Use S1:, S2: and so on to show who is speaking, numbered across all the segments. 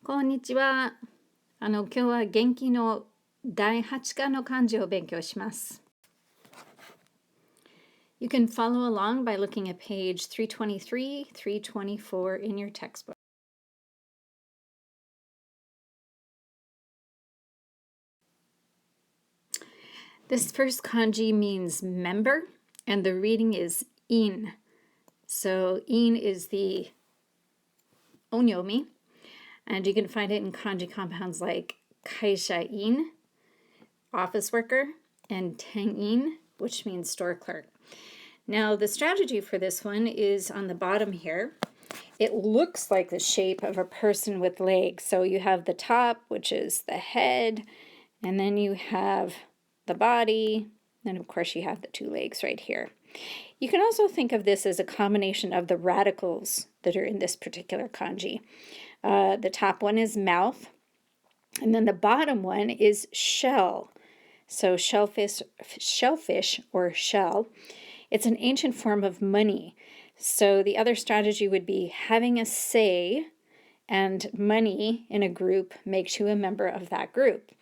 S1: こんにちは。今日は元気の第8課の漢字を勉強します。You can follow along by looking at page 323, 324 in your textbook. This first kanji means member, and the reading is in. So in is the onyomi, and you can find it in kanji compounds like kaisha-in, office worker, and ten-in, which means store clerk. Now, the strategy for this one is on the bottom here. It looks like the shape of a person with legs. So you have the top, which is the head, and then you have the body, and of course you have the two legs right here. You can also think of this as a combination of the radicals that are in this particular kanji. The top one is mouth, and then the bottom one is shell. So shellfish or shell. It's an ancient form of money. So the other strategy would be having a say, and money in a group makes you a member of that group.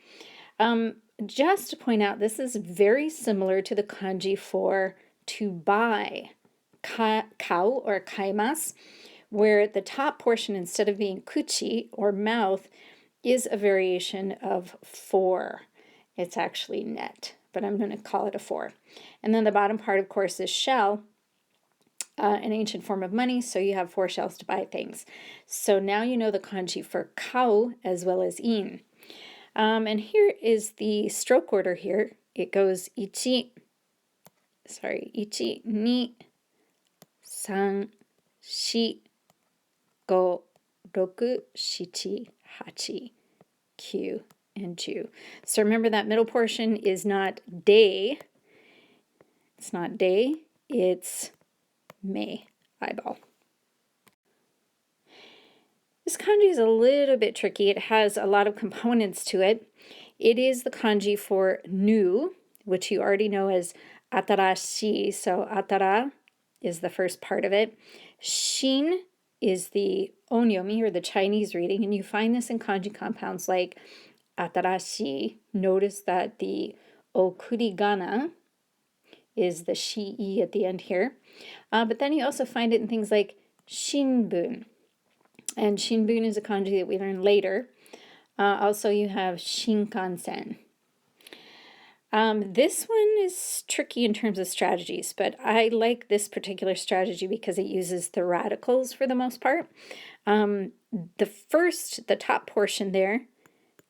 S1: Just to point out, this is very similar to the kanji for to buy, kao or kaimasu, where the top portion, instead of being kuchi or mouth, is a variation of for. It's actually net, but I'm going to call it a for. And then the bottom part, of course, is shell, an ancient form of money, so you have 4 shells to buy things. So now you know the kanji for kao as well as in. And here is the stroke order here. It goes ichi, ni, san, shi, go, roku, shichi, hachi, kyu, and ju. So remember that middle portion is not day. It's not day, it's me, eyeball. This kanji is a little bit tricky. It has a lot of components to it. It is the kanji for new, which you already know as atarashi. So atara is the first part of it. Shin is the onyomi, or the Chinese reading, and you find this in kanji compounds like atarashi. Notice that the okurigana is the shi at the end here. But then you also find it in things like shinbun. And shinbun is a kanji that we learn later. Also, you have shinkansen. This one is tricky in terms of strategies, but I like this particular strategy because it uses the radicals for the most part. The top portion there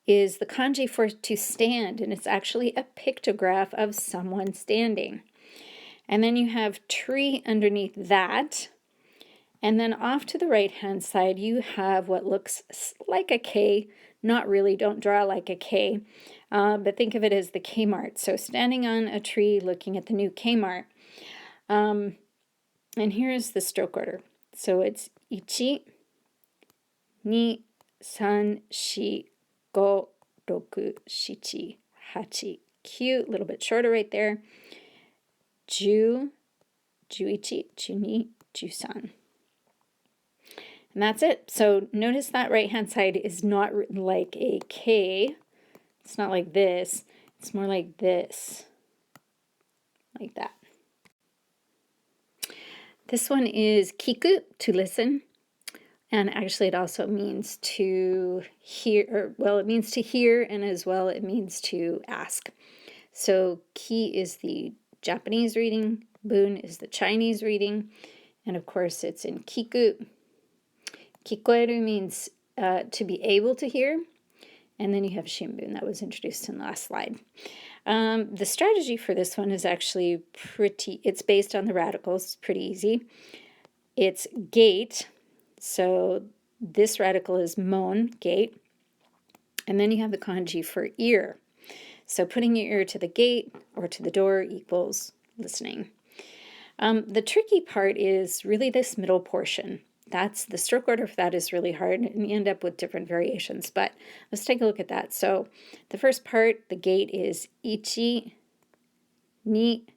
S1: is the kanji for to stand, and it's actually a pictograph of someone standing. And then you have tree underneath that. And then off to the right-hand side, you have what looks like a K. Not really, don't draw like a K, but think of it as the Kmart. So standing on a tree looking at the new Kmart. And here's the stroke order. So it's ichi, ni, san, shi, go, roku, shichi, hachi, kyu. A little bit shorter right there. Ju, juichi, juni, jusan. And that's it. So notice that right-hand side is not written like a K. It's not like this. It's more like this. Like that. This one is Kiku To Listen. And actually it also means to hear, it means to hear, and as well it means to ask. So ki is the Japanese reading, bun is the Chinese reading, and of course it's in kiku. Kikoeru means to be able to hear, and then you have shinbun that was introduced in the last slide. The strategy for this one is actually it's based on the radicals, it's pretty easy. It's gate, so this radical is mon, gate, and then you have the kanji for ear. So putting your ear to the gate or to the door equals listening. The tricky part is really this middle portion. That's the stroke order for that is really hard, and you end up with different variations. But let's take a look at that. So the first part, the gate, is ichi, ni,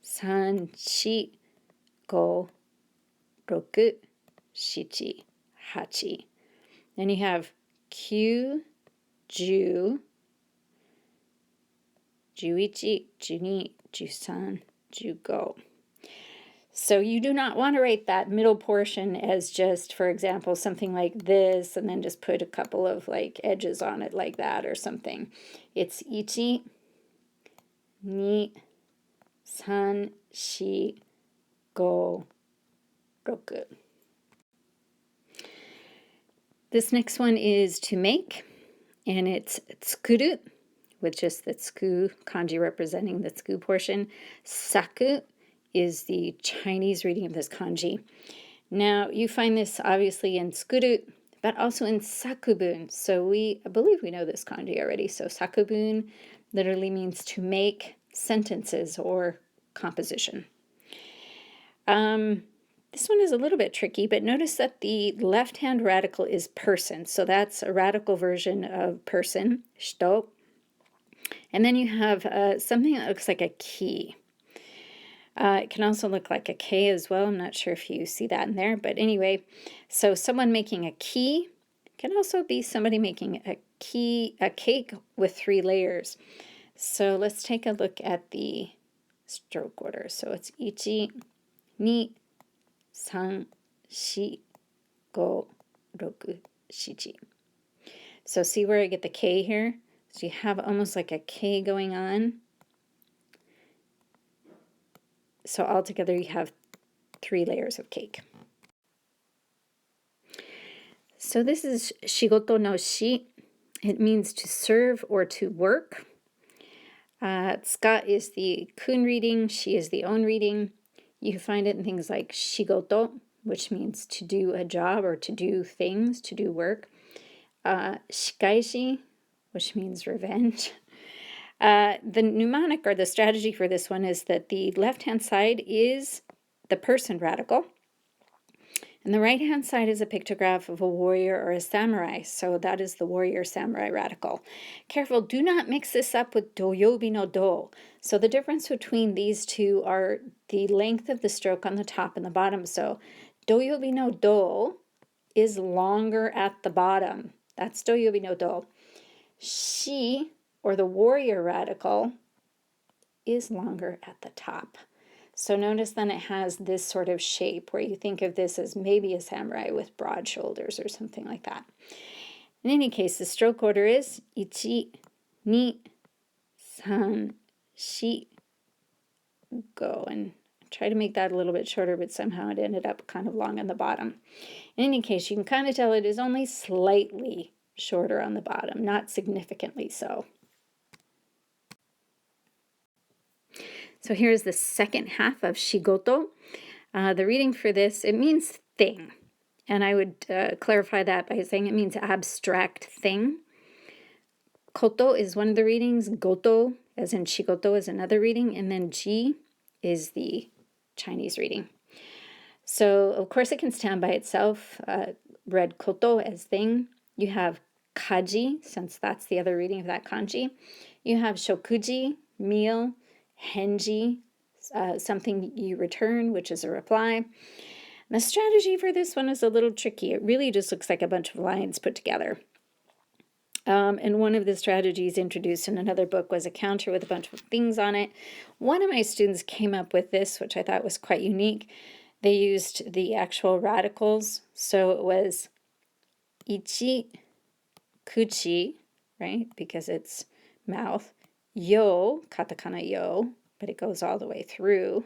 S1: san, shi, go, roku, shichi, hachi. Then you have 9, 10, 11, 12, 13, 15. So you do not want to write that middle portion as just, for example, something like this, and then just put a couple of like edges on it like that or something. It's 1, 2, 3, 4, 5, 6. This next one is to make, and it's tsukuru, with just the tsuku kanji representing the tsuku portion. Saku is the Chinese reading of this kanji. Now, you find this obviously in tsukuru, but also in sakubun. So I believe we know this kanji already. So sakubun literally means to make sentences or composition. This one is a little bit tricky, but notice that the left-hand radical is person. So that's a radical version of person, shito. And then you have something that looks like a key. It can also look like a K as well. I'm not sure if you see that in there. But anyway, so someone making a key can also be somebody making a cake with 3 layers. So let's take a look at the stroke order. So it's 1, 2, 3, 4, 5, 6, 7. So see where I get the K here? So you have almost like a K going on. So altogether you have 3 layers of cake. So this is Shigoto no shi. It means to serve or to work. Tsuka is the kun reading, shi is the on reading. You find it in things like shigoto, which means to do a job or to do things, to do work. Shikaishi, which means revenge. The mnemonic or the strategy for this one is that the left-hand side is the person radical, and the right-hand side is a pictograph of a warrior or a samurai, so that is the warrior-samurai radical. Careful, do not mix this up with doyobi no do. So the difference between these two are the length of the stroke on the top and the bottom. So doyobi no do is longer at the bottom. That's doyobi no do. Shi, or the warrior radical, is longer at the top. So notice then it has this sort of shape where you think of this as maybe a samurai with broad shoulders or something like that. In any case, the stroke order is 1, 2, 3, 4, go. And try to make that a little bit shorter, but somehow it ended up kind of long on the bottom. In any case, you can kind of tell it is only slightly shorter on the bottom, not significantly so. So here's the second half of Shigoto. The reading for this, it means thing. And I would clarify that by saying it means abstract thing. Koto is one of the readings. Goto, as in Shigoto, is another reading. And then ji is the Chinese reading. So, of course, it can stand by itself. Read koto as thing. You have kaji, since that's the other reading of that kanji. You have shokuji, meal. Henji, something you return, which is a reply. The strategy for this one is a little tricky. It really just looks like a bunch of lines put together. And one of the strategies introduced in another book was a counter with a bunch of things on it. One of my students came up with this, which I thought was quite unique. They used the actual radicals. So it was ichi, kuchi, right, because it's mouth. Yo, katakana yo, but it goes all the way through,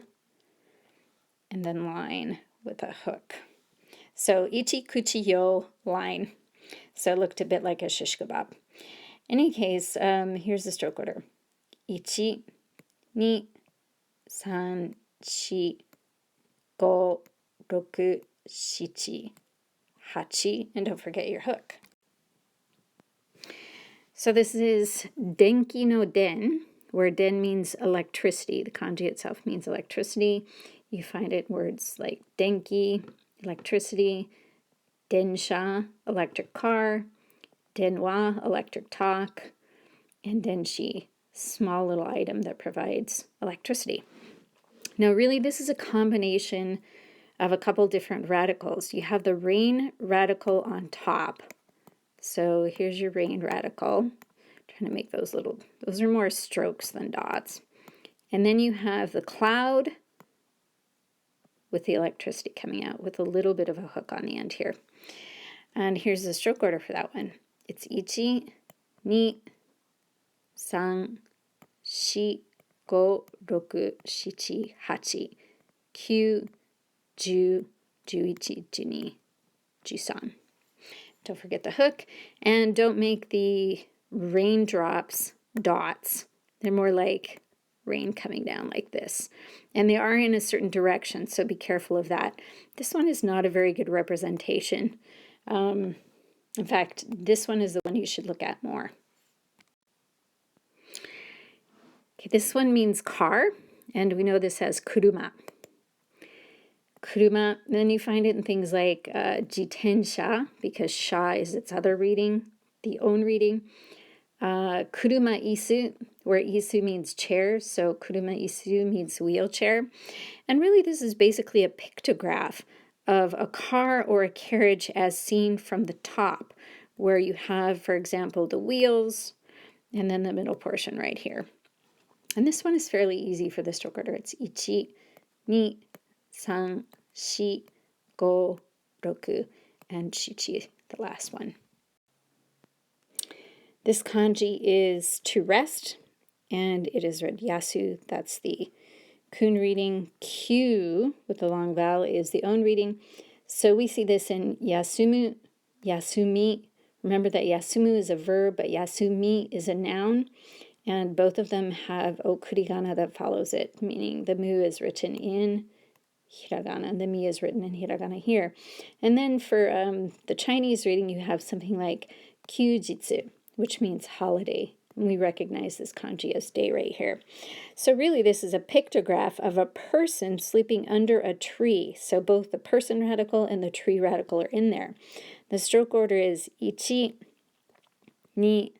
S1: and then line with a hook. So ichi kuchi yo line. So it looked a bit like a shish kebab. In any case, here's the stroke order. 1, 2, 3, 4, 5, 6, 7, 8, and don't forget your hook. So this is denki no den, where den means electricity. The kanji itself means electricity. You find it in words like denki, electricity, densha, electric car, denwa, electric talk, and denshi, small little item that provides electricity. Now really this is a combination of a couple different radicals. You have the rain radical on top. So here's your rain radical. Trying to make those are more strokes than dots. And then you have the cloud with the electricity coming out with a little bit of a hook on the end here. And here's the stroke order for that one. It's ichi, ni, san, shi, go, roku, shichi, hachi, kyu, ju, juichi, juni, jusan. Don't forget the hook, and don't make the raindrops dots. They're more like rain coming down like this. And they are in a certain direction, so be careful of that. This one is not a very good representation. In fact, this one is the one you should look at more. Okay, this one means car, and we know this as kuruma. Kuruma, then you find it in things like jitensha, because sha is its other reading, the own reading. Kuruma isu, where isu means chair, so kuruma isu means wheelchair. And really this is basically a pictograph of a car or a carriage as seen from the top, where you have, for example, the wheels, and then the middle portion right here. And this one is fairly easy for the stroke order. It's ichi, ni, san, shi, go, roku, and shichi, the last one. This kanji is to rest, and it is read yasu. That's the kun reading. Kyu, with the long vowel, is the own reading. So we see this in yasumu, yasumi. Remember that yasumu is a verb, but yasumi is a noun. And both of them have okurigana that follows it, meaning the mu is written in hiragana, and the mi is written in hiragana here. And then for the Chinese reading, you have something like kyujitsu, which means holiday. And we recognize this kanji as day right here. So really, this is a pictograph of a person sleeping under a tree. So both the person radical and the tree radical are in there. The stroke order is ichi, ni,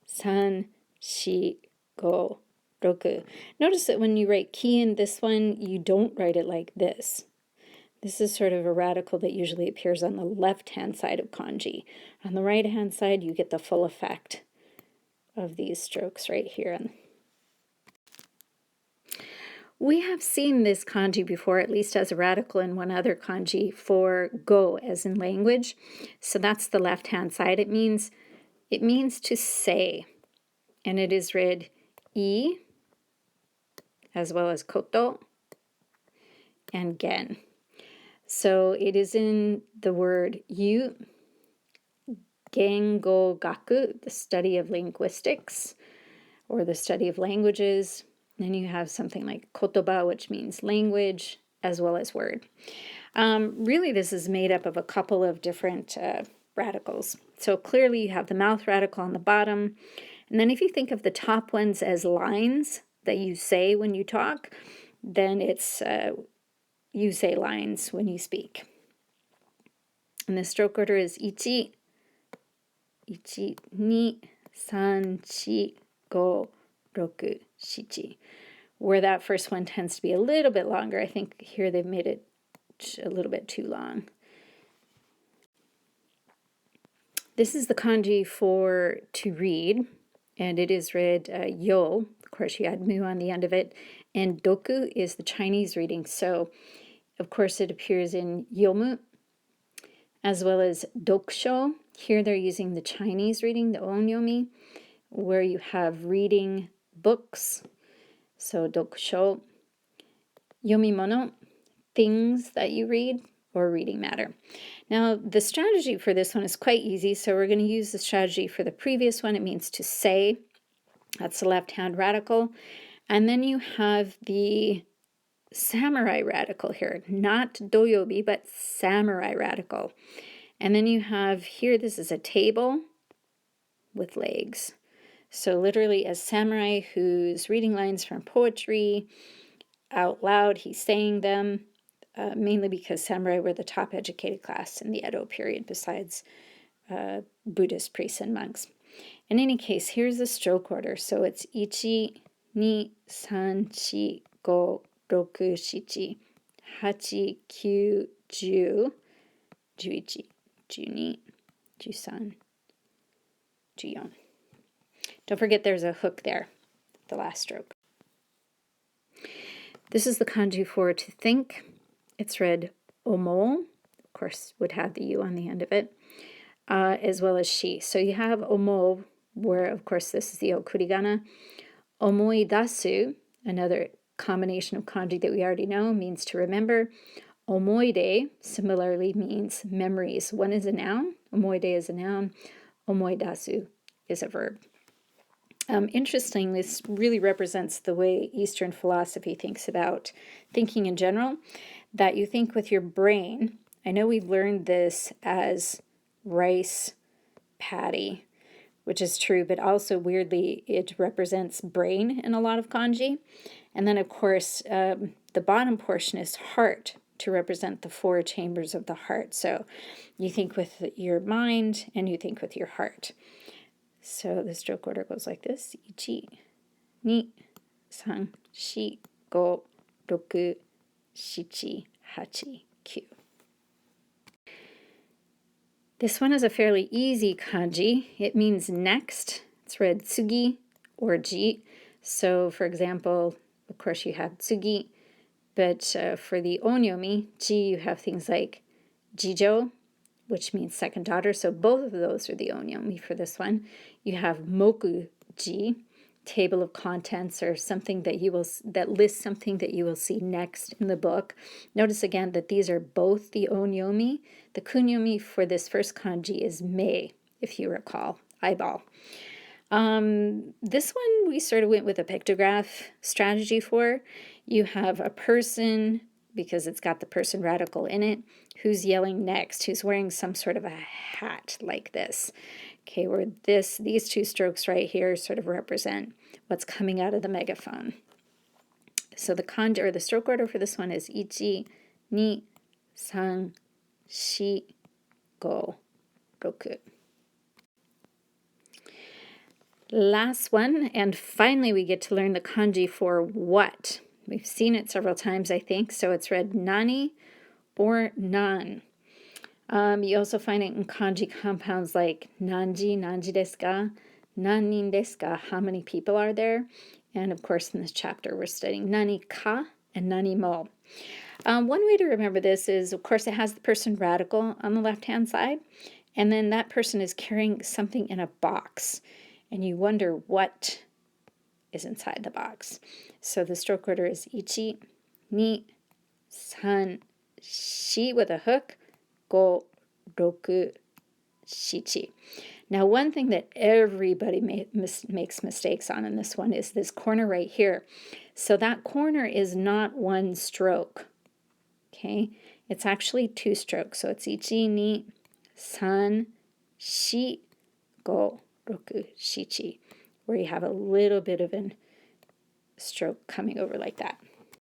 S1: san, shi, go, roku. Notice that when you write ki in this one, you don't write it like this. This is sort of a radical that usually appears on the left-hand side of kanji. On the right-hand side, you get the full effect of these strokes right here. We have seen this kanji before, at least as a radical in one other kanji for go, as in language. So that's the left-hand side. It means to say. And it is read I, as well as koto and gen. So it is in the word yu, gengo gaku, the study of linguistics, or the study of languages. Then you have something like kotoba, which means language, as well as word. Really, this is made up of a couple of different radicals. So clearly you have the mouth radical on the bottom. And then if you think of the top ones as lines that you say when you talk, then it's you say lines when you speak. And the stroke order is ichi, ichi, ni, san, shi, go, roku, shichi. Where that first one tends to be a little bit longer. I think here they've made it a little bit too long. This is the kanji for to read, and it is read yo. Of course, you add mu on the end of it. And doku is the Chinese reading. So, of course, it appears in yomu, as well as dokusho. Here they're using the Chinese reading, the onyomi, where you have reading books. So, dokusho. Yomimono, things that you read, or reading matter. Now, the strategy for this one is quite easy, so we're going to use the strategy for the previous one. It means to say. That's the left-hand radical. And then you have the samurai radical here, not doyobi, but samurai radical. And then you have here, this is a table with legs. So literally a samurai who's reading lines from poetry out loud, he's saying them. Mainly because samurai were the top educated class in the Edo period, besides Buddhist priests and monks. In any case, here's the stroke order. So it's ichi, ni, san, shi, go, roku, shichi, hachi, kyu, ju, juichi, juni, jusan, juyon. Don't forget there's a hook there, the last stroke. This is the kanji for to think. It's read omo, of course would have the u on the end of it, as well as shi. So you have omo, where of course this is the okurigana. Omoidasu, another combination of kanji that we already know, means to remember. Omoide similarly means memories. One is a noun, omoide is a noun, omoidasu is a verb. Interestingly, this really represents the way Eastern philosophy thinks about thinking in general, that you think with your brain. I know we've learned this as rice paddy, which is true, but also weirdly it represents brain in a lot of kanji. And then of course the bottom portion is heart, to represent the 4 chambers of the heart. So you think with your mind and you think with your heart. So the stroke order goes like this: 1, 2, 3, 4, 5, 6, 7, 8, 9. This one is a fairly easy kanji. It means next. It's read tsugi or ji. So for example, of course you have tsugi, but for the onyomi, ji, you have things like jijo, which means second daughter. So both of those are the onyomi for this one. You have mokuji, table of contents, or something that that lists something that you will see next in the book. Notice again that these are both the onyomi. The kunyomi for this first kanji is mei, if you recall, eyeball. This one we sort of went with a pictograph strategy for. You have a person, because it's got the person radical in it, who's yelling next, who's wearing some sort of a hat like this. Okay, where these 2 strokes right here sort of represent what's coming out of the megaphone. So the kanji, or the stroke order for this one is 1, 2, 3, 4, 5, 6. Last one, and finally we get to learn the kanji for what. We've seen it several times, I think, so it's read nani or nan. You also find it in kanji compounds like nanji, nanji desu ka, nannin desu ka, how many people are there? And of course in this chapter we're studying nani ka and nani mo. One way to remember this is, of course, it has the person radical on the left-hand side, and then that person is carrying something in a box, and you wonder what is inside the box. So the stroke order is 1, 2, 3, 4 with a hook, 5, 6, 7. Now one thing that everybody makes mistakes on in this one is this corner right here. So that corner is not 1 stroke. Okay, it's actually 2 strokes. So it's 1, 2, 3, 4, 5, 6, 7, where you have a little bit of a stroke coming over like that.